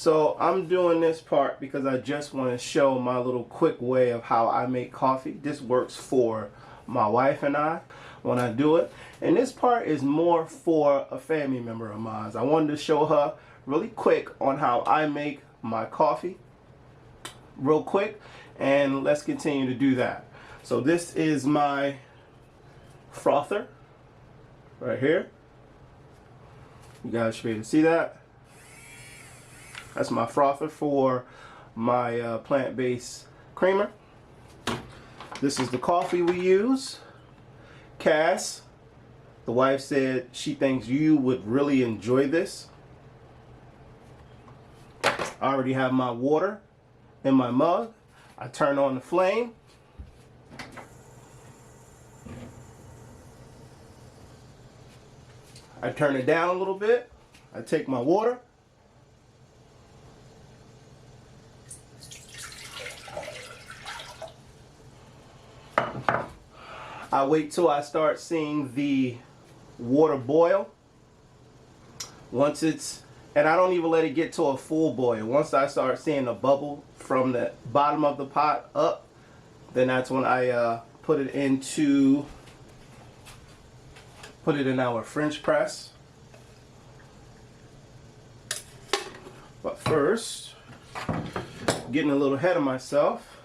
So I'm doing this part because I just want to show my little quick way of how I make coffee. This works for my wife and I when I do it. And this part is more for a family member of mine. I wanted to show her really quick on how I make my coffee real quick, and let's continue to do that. So this is my frother right here. You guys should be able to see that. That's my frother for my plant-based creamer. This is the coffee we use. Cass, the wife, said she thinks you would really enjoy this. I already have my water in my mug. I turn on the flame. I turn it down a little bit. I take my water. I wait till I start seeing the water boil. Once it's, and I don't even let it get to a full boil. Once I start seeing a bubble from the bottom of the pot up, then that's when I put it in our French press. But first, getting a little ahead of myself.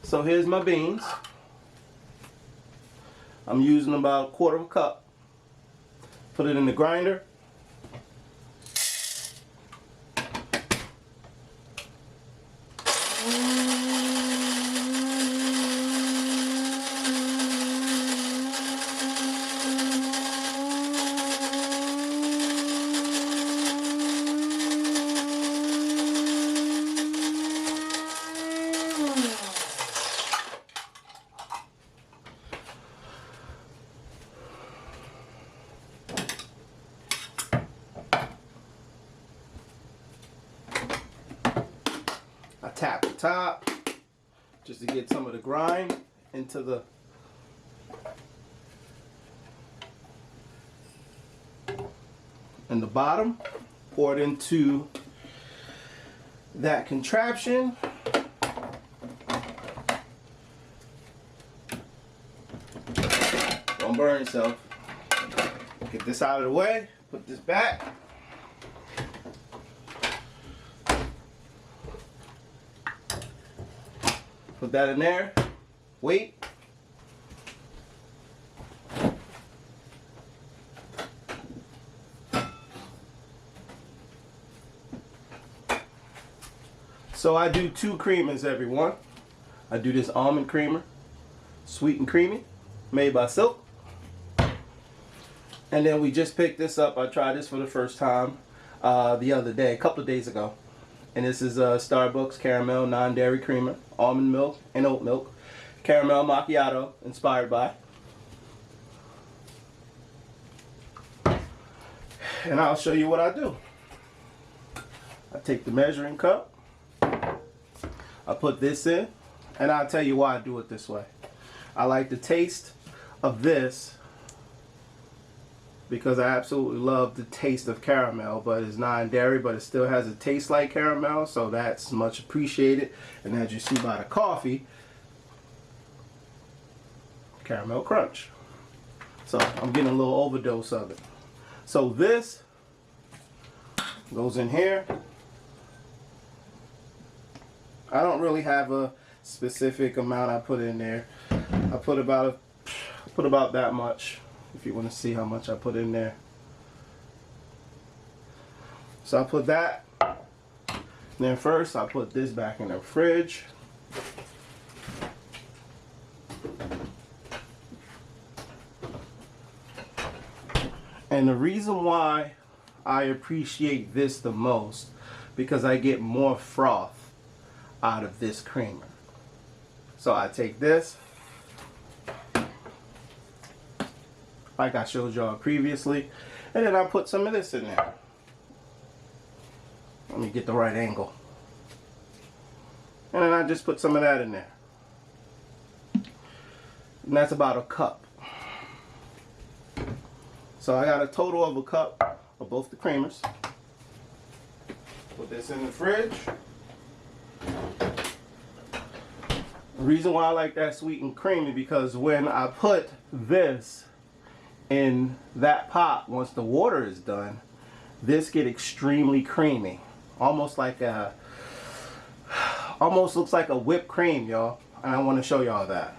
So here's my beans. I'm using about 1/4 cup. Put it in the grinder. I tap the top just to get some of the grind into the bottom. Pour it into that contraption. Don't burn yourself. Get this out of the way. Put this back. Put that in there. Wait. So I do 2 creamers, everyone. I do this almond creamer, sweet and creamy, made by Silk. And then we just picked this up. I tried this for the first time the other day, a couple of days ago. And this is Starbucks Caramel Non-Dairy Creamer, almond milk and oat milk, caramel macchiato, inspired by. And I'll show you what I do. I take the measuring cup, I put this in, and I'll tell you why I do it this way. I like the taste of this because I absolutely love the taste of caramel, but it's non-dairy, but it still has a taste like caramel, so that's much appreciated. And as you see by the coffee, caramel crunch. So I'm getting a little overdose of it. So this goes in here. I don't really have a specific amount I put in there. I put about that much. If you want to see how much I put in there. So I put that. Then first I put this back in the fridge. And the reason why I appreciate this the most, because I get more froth out of this creamer. So I take this, like I showed y'all previously, and then I put some of this in there. Let me get the right angle. And then I just put some of that in there. And that's about a cup. So I got a total of a cup of both the creamers. Put this in the fridge. The reason why I like that sweet and creamy, because when I put this in that pot, once the water is done, this get extremely creamy. Almost like a, almost looks like a whipped cream, y'all. And I want to show y'all that.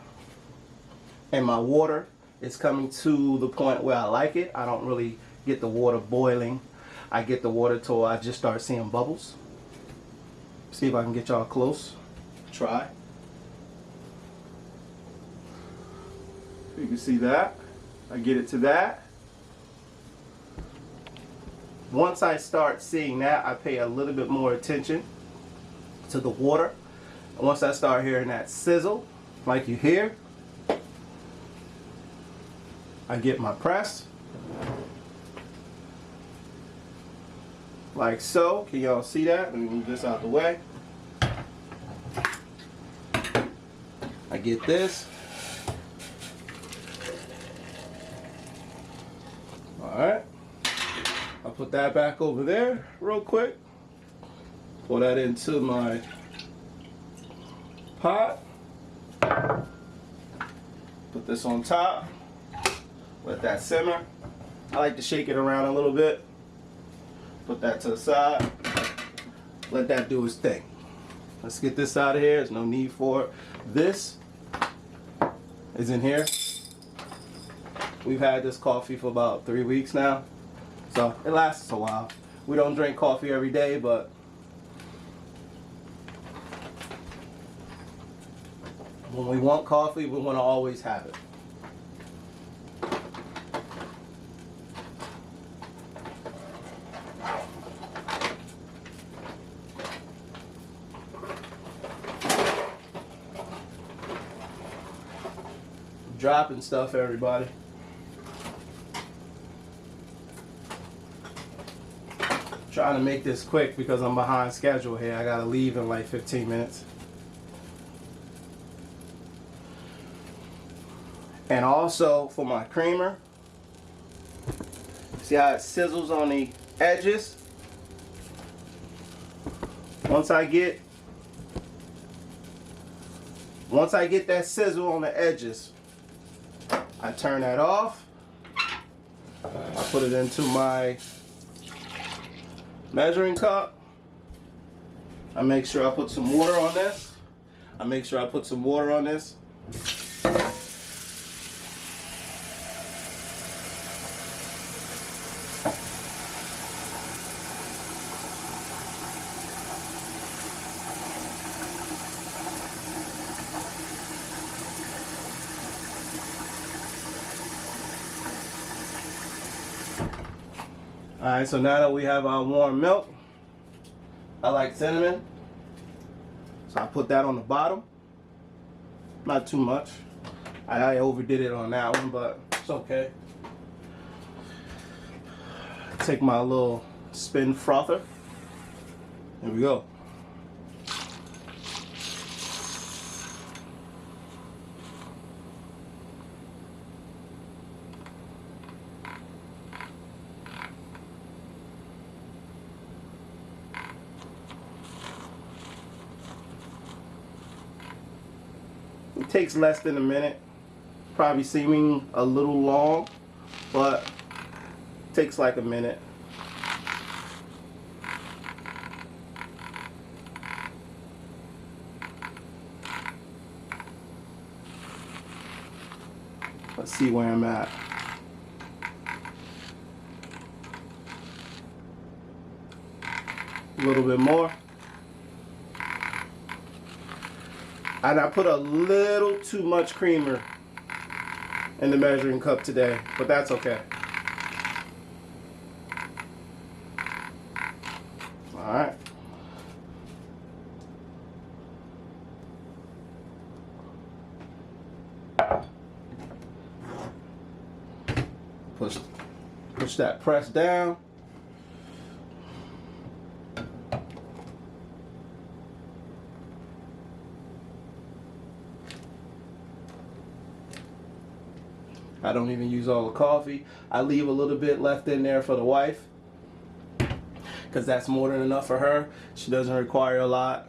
And my water is coming to the point where I like it. I don't really get the water boiling. I get the water till I just start seeing bubbles. See if I can get y'all close. Try. You can see that. I get it to that. Once I start seeing that, I pay a little bit more attention to the water. And once I start hearing that sizzle, like you hear, I get my press. Like so. Can y'all see that? Let me move this out the way. I get this. Alright. I'll put that back over there real quick. Pour that into my pot. Put this on top. Let that simmer. I like to shake it around a little bit. Put that to the side. Let that do its thing. Let's get this out of here. There's no need for it. This is in here. We've had this coffee for about 3 weeks now. So it lasts a while. We don't drink coffee every day, but when we want coffee, we want to always have it. Dropping stuff, everybody. Trying to make this quick because I'm behind schedule here. I gotta leave in like 15 minutes. And also for my creamer, see how it sizzles on the edges? Once I get that sizzle on the edges, I turn that off. I put it into my measuring cup. I make sure I put some water on this. Alright, so now that we have our warm milk, I like cinnamon, so I put that on the bottom. Not too much. I overdid it on that one, but it's okay. Take my little spin frother. Here we go. It takes less than a minute, probably seeming a little long, but it takes like a minute. Let's see where I'm at. A little bit more. And I put a little too much creamer in the measuring cup today, but that's okay. All right. Push that press down. I don't even use all the coffee. I leave a little bit left in there for the wife, because because that's more than enough for her. She doesn't require a lot.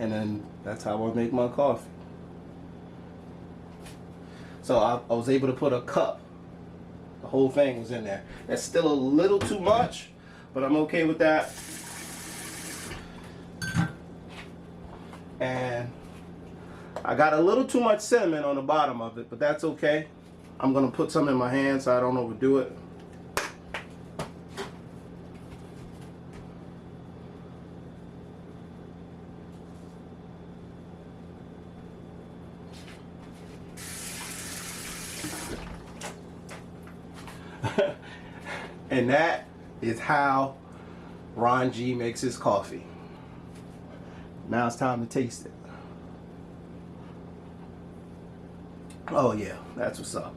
And then that's how I make my coffee. So I was able to put a cup. The whole thing was in there. That's still a little too much, but I'm okay with that. And I got a little too much cinnamon on the bottom of it, but that's okay. I'm gonna put some in my hand so I don't overdo it. And that is how Ron G makes his coffee. Now it's time to taste it. Oh yeah, that's what's up.